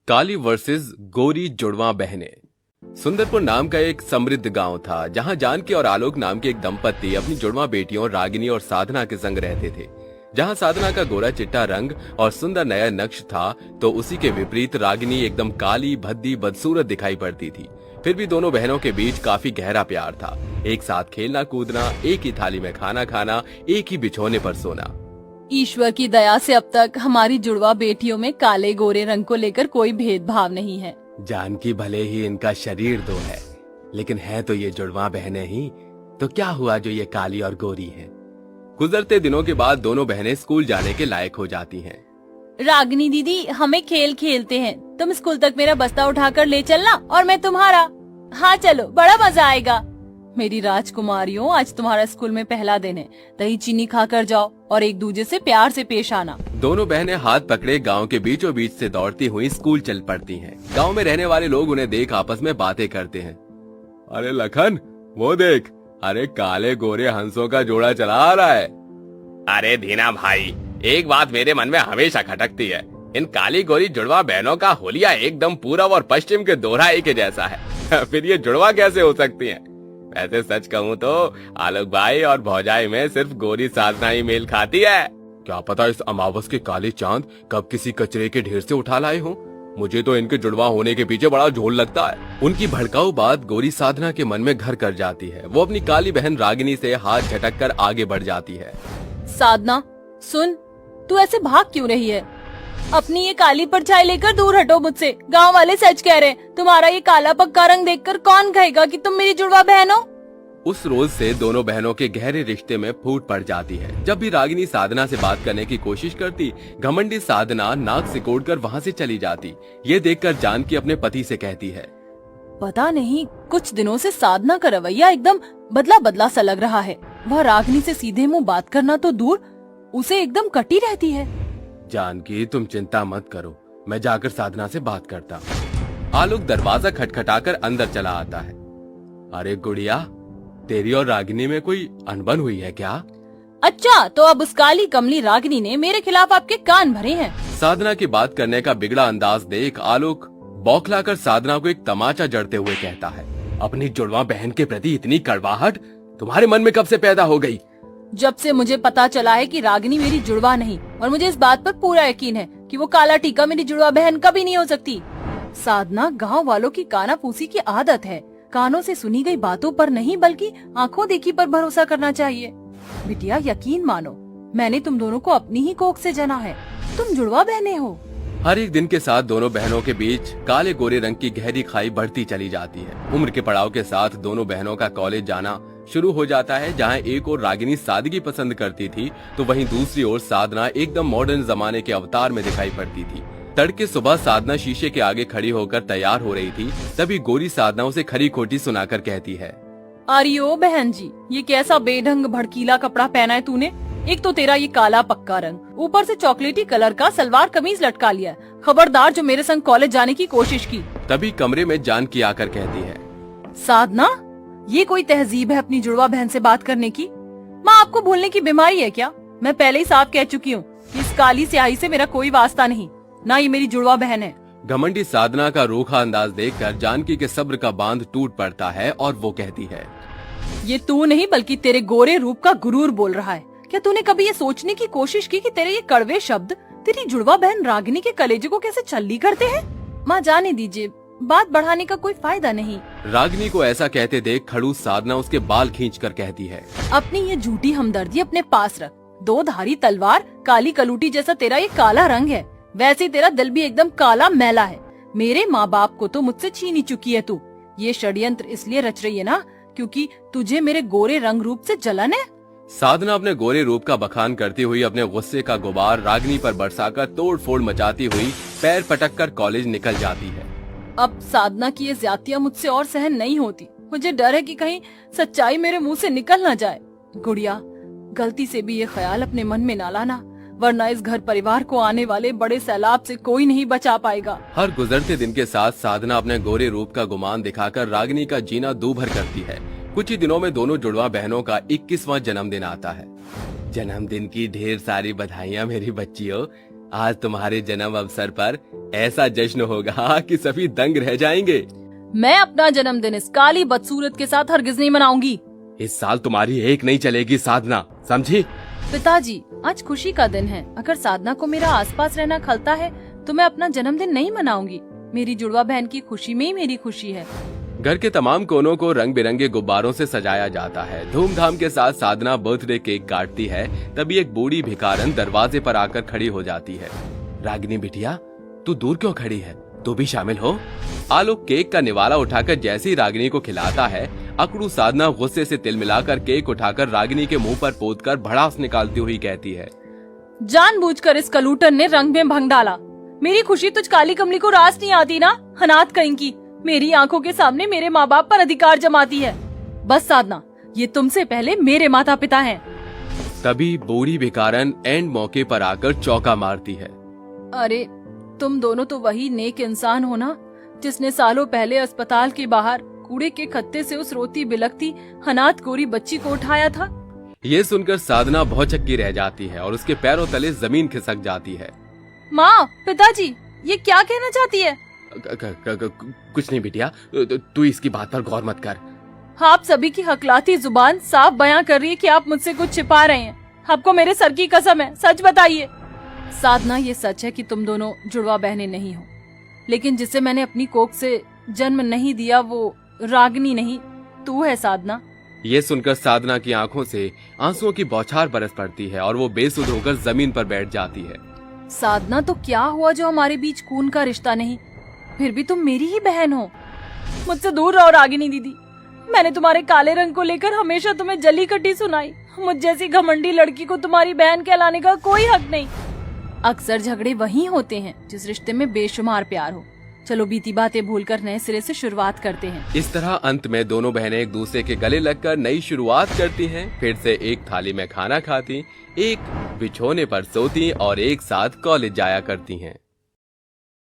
काली versus गोरी जुड़वा बहनें। सुंदरपुर नाम का एक समृद्ध गांव था जहां जानकी और आलोक नाम के एक दंपत्ति अपनी जुड़वा बेटियों रागिनी और साधना के संग रहते थे। जहां साधना का गोरा चिट्टा रंग और सुंदर नया नक्श था, तो उसी के विपरीत रागिनी एकदम काली भद्दी बदसूरत दिखाई पड़ती थी। फिर भी दोनों बहनों के बीच काफी गहरा प्यार था। एक साथ खेलना कूदना, एक ही थाली में खाना खाना, एक ही बिछौने पर सोना। ईश्वर की दया से अब तक हमारी जुड़वा बेटियों में काले गोरे रंग को लेकर कोई भेदभाव नहीं है। जानकी भले ही इनका शरीर दो है, लेकिन है तो ये जुड़वा बहनें ही। तो क्या हुआ जो ये काली और गोरी हैं? गुजरते दिनों के बाद दोनों बहनें स्कूल जाने के लायक हो जाती हैं। रागिनी दीदी, हमें खेल खेलते हैं। तुम स्कूल तक मेरा बस्ता उठाकर ले चलना और मैं तुम्हारा। हाँ चलो, बड़ा मजा आएगा। मेरी राजकुमारियों, आज तुम्हारा स्कूल में पहला दिन है। दही चीनी खाकर जाओ और एक दूसरे से प्यार से पेश आना। दोनों बहनें हाथ पकड़े गांव के बीचों बीच से दौड़ती हुई स्कूल चल पड़ती हैं। गांव में रहने वाले लोग उन्हें देख आपस में बातें करते हैं। अरे लखन, वो देख, अरे काले गोरे हंसों का जोड़ा चला आ रहा है। अरे दीना भाई, एक बात मेरे मन में हमेशा खटकती है। इन काली गोरी जुड़वा बहनों का होलिया एकदम पूरब और पश्चिम के दोहराए के जैसा है। फिर ये जुड़वा कैसे हो सकती हैं? वैसे सच कहूँ तो आलोक भाई और भौजाई में सिर्फ गोरी साधना ही मेल खाती है। क्या पता इस अमावस के काले चांद कब किसी कचरे के ढेर से उठा लाए हों। मुझे तो इनके जुड़वा होने के पीछे बड़ा झोल लगता है। उनकी भड़काऊ बात गोरी साधना के मन में घर कर जाती है। वो अपनी काली बहन रागिनी से हाथ झटक कर आगे बढ़ जाती है। साधना सुन, तू ऐसे भाग क्यों रही है? अपनी ये काली परछाई लेकर दूर हटो मुझसे। गांव वाले सच कह रहे हैं, तुम्हारा ये काला पक्का रंग देखकर कौन कहेगा कि तुम मेरी जुड़वा बहन हो। उस रोज से दोनों बहनों के गहरे रिश्ते में फूट पड़ जाती है। जब भी रागिनी साधना से बात करने की कोशिश करती, घमंडी साधना नाक सिकोड़कर वहाँ से चली जाती। ये देखकर जानकी अपने पति से कहती है, पता नहीं कुछ दिनों से साधना का रवैया एकदम बदला बदला सा लग रहा है। वह रागिनी से सीधे मुंह बात करना तो दूर, उसे एकदम कटी रहती है। जानकी तुम चिंता मत करो, मैं जाकर साधना से बात करता हूँ। आलोक दरवाजा खटखटाकर अंदर चला आता है। अरे गुड़िया, तेरी और रागिनी में कोई अनबन हुई है क्या? अच्छा, तो अब उस काली कमली रागिनी ने मेरे खिलाफ आपके कान भरे हैं। साधना की बात करने का बिगड़ा अंदाज देख आलोक बौखलाकर साधना को एक तमाचा जड़ते हुए कहता है, अपनी जुड़वा बहन के प्रति इतनी कड़वाहट तुम्हारे मन में कब से पैदा हो गई? जब से मुझे पता चला है कि रागिनी मेरी जुड़वा नहीं, और मुझे इस बात पर पूरा यकीन है कि वो काला टीका मेरी जुड़वा बहन कभी नहीं हो सकती। साधना, गांव वालों की कानाफूसी की आदत है। कानों से सुनी गई बातों पर नहीं बल्कि आंखों देखी पर भरोसा करना चाहिए। बिटिया, यकीन मानो, मैंने तुम दोनों को अपनी ही कोख से जना है। तुम जुड़वा बहनें हो। हर एक दिन के साथ दोनों बहनों के बीच काले गोरे रंग की गहरी खाई बढ़ती चली जाती है। उम्र के पड़ाव के साथ दोनों बहनों का कॉलेज जाना शुरू हो जाता है। जहां एक और रागिनी सादगी पसंद करती थी, तो वहीं दूसरी ओर साधना एकदम मॉडर्न जमाने के अवतार में दिखाई पड़ती थी। तड़के सुबह साधना शीशे के आगे खड़ी होकर तैयार हो रही थी, तभी गोरी साधना उसे खरी खोटी सुनाकर कहती है, अरे ओ बहन जी, ये कैसा बेढंग भड़कीला कपड़ा पहना है तूने। एक तो तेरा ये काला पक्का रंग, ऊपर से चॉकलेटी कलर का सलवार कमीज लटका लिया। खबरदार जो मेरे संग कॉलेज जाने की कोशिश की। तभी कमरे में जानकी आकर कहती है, साधना, ये कोई तहजीब है अपनी जुड़वा बहन से बात करने की? माँ, आपको भूलने की बीमारी है क्या? मैं पहले ही साफ कह चुकी हूँ, इस काली स्याही से मेरा कोई वास्ता नहीं, ना ये मेरी जुड़वा बहन है। घमंडी साधना का रूखा अंदाज देखकर जानकी के सब्र का बांध टूट पड़ता है और वो कहती है, ये तू नहीं बल्कि तेरे गोरे रूप का गुरूर बोल रहा है। क्या तूने कभी ये सोचने की कोशिश की कि तेरे ये कड़वे शब्द तेरी जुड़वा बहन रागिनी के कलेजे को कैसे छल्ली करते हैं? माँ, जाने दीजिए, बात बढ़ाने का कोई फायदा नहीं। रागिनी को ऐसा कहते देख खड़ूस साधना उसके बाल खींचकर कहती है, अपनी ये झूठी हमदर्दी अपने पास रख। दो धारी तलवार काली कलूटी जैसा तेरा ये काला रंग है, वैसे ही तेरा दिल भी एकदम काला मैला है। मेरे माँ बाप को तो मुझसे छीन ही चुकी है तू। ये षड्यंत्र इसलिए रच रही है ना, क्योंकि तुझे मेरे गोरे रंग रूप से जलन है। साधना अपने गोरे रूप का बखान करती हुई अपने गुस्से का गुबार रागिनी पर बरसाकर तोड़ फोड़ मचाती हुई पैर पटककर कॉलेज निकल जाती है। अब साधना की ये ज्यादतियां मुझसे और सहन नहीं होती। मुझे डर है कि कहीं सच्चाई मेरे मुंह से निकल न जाए। गुड़िया, गलती से भी ये ख्याल अपने मन में न लाना, वरना इस घर परिवार को आने वाले बड़े सैलाब से कोई नहीं बचा पाएगा। हर गुजरते दिन के साथ साधना अपने गोरे रूप का गुमान दिखाकर रागिनी का जीना दूभर करती है। कुछ ही दिनों में दोनों जुड़वा बहनों का 21वां जन्मदिन आता है। जन्मदिन की ढेर सारी बधाइयाँ मेरी बच्चियों। आज तुम्हारे जन्म अवसर पर ऐसा जश्न होगा कि सभी दंग रह जाएंगे। मैं अपना जन्मदिन इस काली बदसूरत के साथ हरगिज नहीं मनाऊंगी। इस साल तुम्हारी एक नहीं चलेगी साधना, समझी? पिताजी, आज खुशी का दिन है। अगर साधना को मेरा आसपास रहना खलता है तो मैं अपना जन्मदिन नहीं मनाऊंगी। मेरी जुड़वा बहन की खुशी में ही मेरी खुशी है। घर के तमाम कोनों को रंग बिरंगे गुब्बारों से सजाया जाता है। धूमधाम के साथ साधना बर्थडे केक काटती है। तभी एक बूढ़ी भिखारन दरवाजे पर आकर खड़ी हो जाती है। रागिनी बिटिया, तू दूर क्यों खड़ी है? तू भी शामिल हो। आलोक केक का निवाला उठाकर जैसे ही रागिनी को खिलाता है, अकड़ू साधना गुस्से से तिल मिलाकर केक उठाकर रागिनी के मुंह पर पोतकर भड़ास निकालती हुई कहती है, जानबूझकर इस कलूटन ने रंग में भंग डाला। मेरी खुशी तुझ काली कमली को रास नहीं आती ना? अनाथ कहीं की मेरी आंखों के सामने मेरे माँ बाप पर अधिकार जमाती है। बस साधना, ये तुमसे पहले मेरे माता पिता हैं। तभी बूढ़ी भिखारन एंड मौके पर आकर चौका मारती है। अरे, तुम दोनों तो वही नेक इंसान हो ना, जिसने सालों पहले अस्पताल के बाहर कूड़े के खत्ते से उस रोती बिलखती अनाथ गोरी बच्ची को उठाया था। ये सुनकर साधना बहुत चक्की रह जाती है और उसके पैरों तले जमीन खिसक जाती है। माँ, पिताजी, ये क्या कहना चाहती है? कुछ नहीं बिटिया, तू इसकी बात पर गौर मत कर। आप सभी की हकलाती जुबान साफ बयां कर रही है कि आप मुझसे कुछ छिपा रहे हैं। आपको मेरे सर की कसम है, सच बताइए। साधना, ये सच है कि तुम दोनों जुड़वा बहनें नहीं हो, लेकिन जिसे मैंने अपनी कोख से जन्म नहीं दिया वो रागिनी नहीं, तू है साधना। ये सुनकर साधना की आंखों से आंसुओं की बौछार बरस पड़ती है और वो बेसुध होकर जमीन पर बैठ जाती है। साधना, तो क्या हुआ जो हमारे बीच खून का रिश्ता नहीं, फिर भी तुम मेरी ही बहन हो। मुझसे दूर रहो रागिनी दीदी। मैंने तुम्हारे काले रंग को लेकर हमेशा तुम्हें जली कटी सुनाई। मुझ जैसी घमंडी लड़की को तुम्हारी बहन कहलाने का कोई हक नहीं। अक्सर झगड़े वही होते हैं जिस रिश्ते में बेशुमार प्यार हो। चलो बीती बातें भूलकर नए सिरे से शुरुआत करते हैं। इस तरह अंत में दोनों बहनें एक दूसरे के गले लगकर नई शुरुआत करती हैं। फिर से एक थाली में खाना खाती, एक बिछोने पर सोती और एक साथ कॉलेज जाया करती हैं।